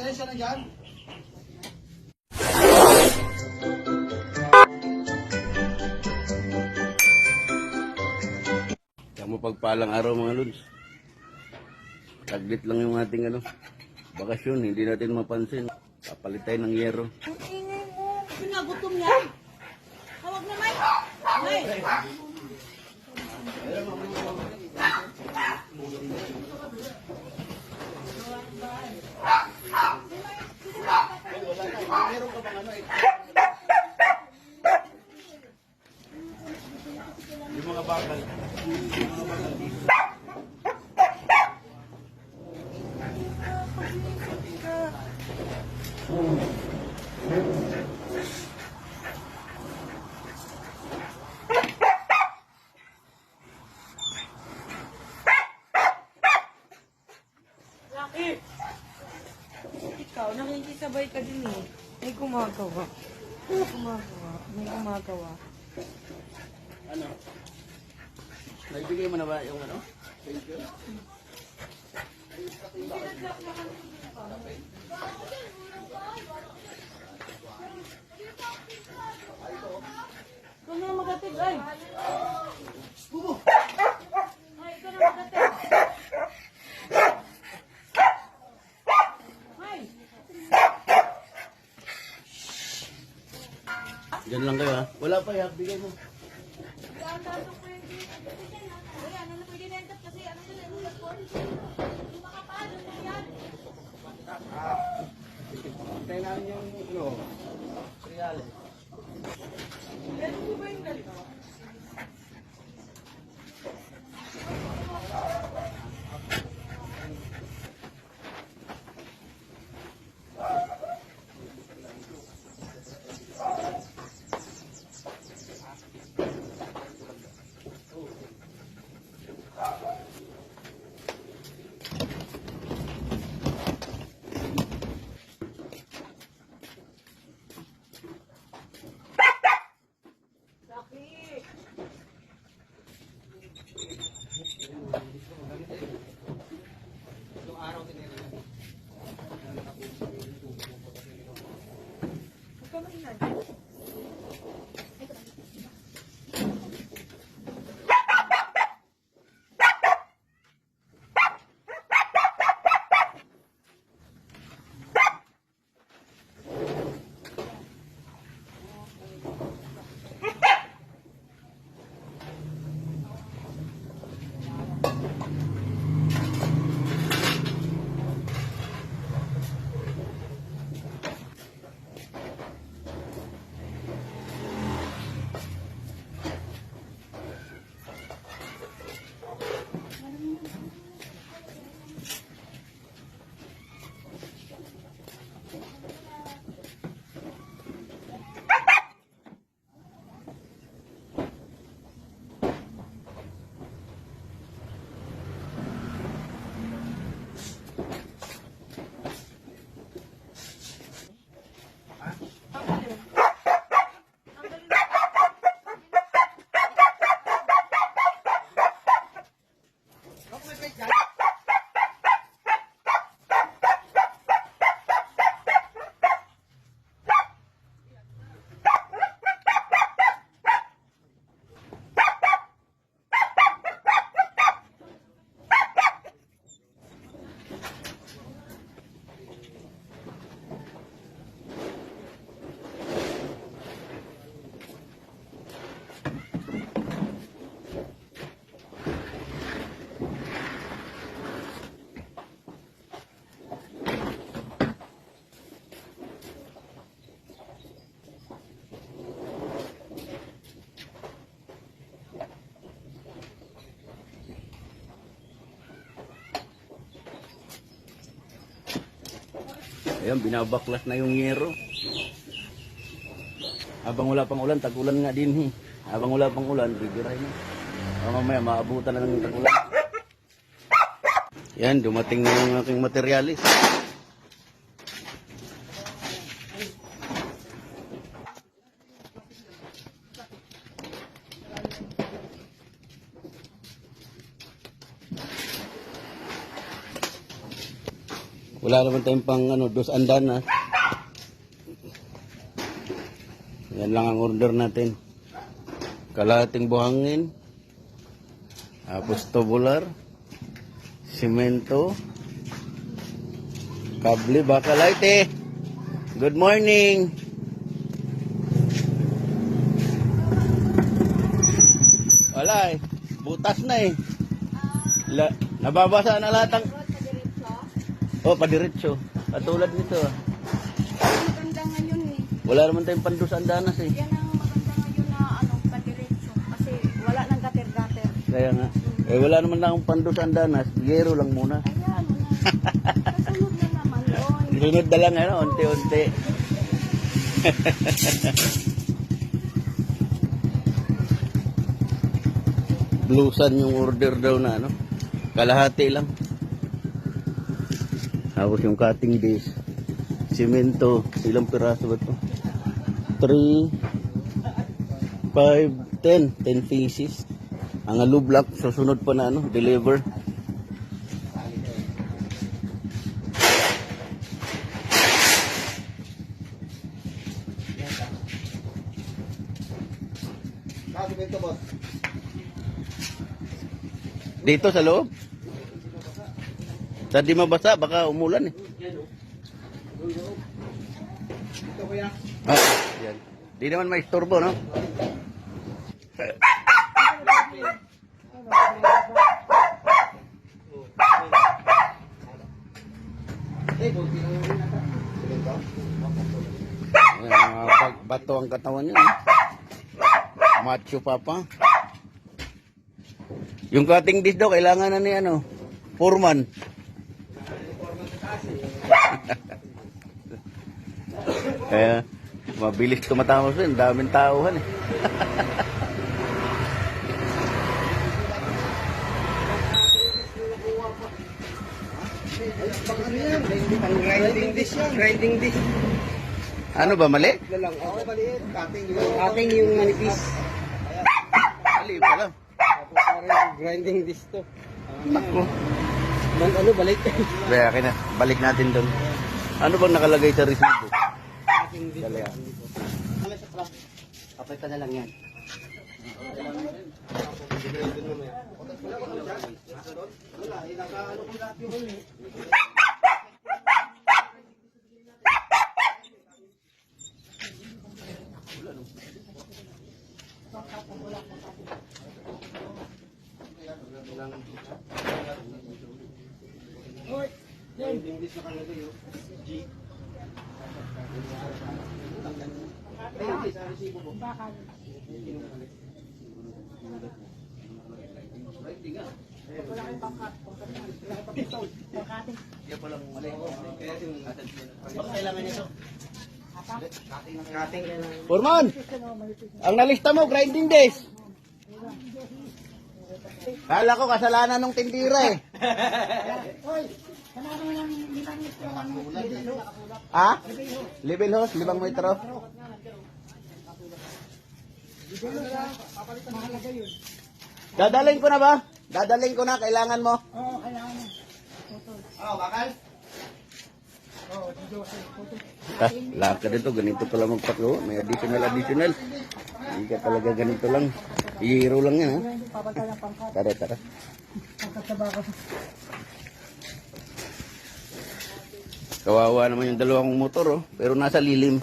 Pasensya na dyan. Kamu pagpalang araw mga lods. Taglit lang yung ating bakasyon, hindi natin mapansin. Papalit tayo ng yero. Ang ingay mo. Pinagutom yan. Tawag na, May. May. Yung mga bakal. Laki. Ikaw, nakikisabay ka din eh. May gumagawa. May gumagawa. Ano? Naibigay mo na ba yung Thank you. Ikaw na magatig, ay. Bubo! Ay, ikaw na magatig. Ay. Diyan lang kayo ha. Wala pa ya, bigay mo. Daan-daan ko yung ayan, ano pwede na endap kasi ano sila, ano sa sport? Yung makapal, ano yan? Hintayin namin yung reales. Meron ko ba yung ganito? Ayan, binabaklas na yung yero. Habang wala pang ulan, tag-ulan nga din Habang wala pang ulan, bibiray na. Mamaya, maabutan na ng tag-ulan. Yan, dumating na yung aking materialis. Wala naman tayong pang dos andanas. Yan lang ang order natin. Kalahating buhangin. Tapos tubular. Simento. Kable, bakalite. Good morning. Wala eh. Butas na eh. Nababasa na lahat ang... Oh, padiretso. Katulad nito. Maganda ngayon eh. Wala naman tayong pandusandanas eh. Yan ang maganda ngayon na padiretso. Kasi wala nang gater-gater. Kaya nga. Eh, wala naman na akong pandusandanas. Gero lang muna. Ayan, kasunod na naman yun. Sunod na lang, unti-unti. Blusan yung order daw na, kalahati lang. Tapos yung cutting base. Simento. Ilang piraso ba ito? 3, 5, 10. 10 pieces. Ang alublak, susunod pa na, deliver. Nakasibento, boss. Dito sa loob. Sa di mabasa, baka umulan eh. Dito, kuya. Yan. Di naman may istorbo, no? Ayan, bato ang katawan niya. Macho papa. Yung cutting dish daw, kailangan na ni foreman. Kaya, mabilis tumatapos rin. Daming tauhan eh. Ano yan? Grinding dish yan. Grinding dish. Ano ba, mali? Lang. Oo, maliit. Cutting yung manipis. Mali pala. Tapos parang grinding dish to. Naku. Balik. Kaya, akin na. Balik natin doon. Ano bang nakalagay sa resibo? Cutting dish. Dali. Kapay ka na lang yan. Foreman! Ang nalista mo, grinding days. Kala ko kasalanan ng tindira eh. Ha? Level hose, 5 metro. Dadaling ko na ba? Dadaling ko na, kailangan mo? Oo, bakal? Lahat ka dito, ganito pala magpako. May additional. Hindi ka talaga ganito lang. Hero lang yan, ha? Tara. Kawawa naman yung dalawang motor, oh. Pero nasa lilim.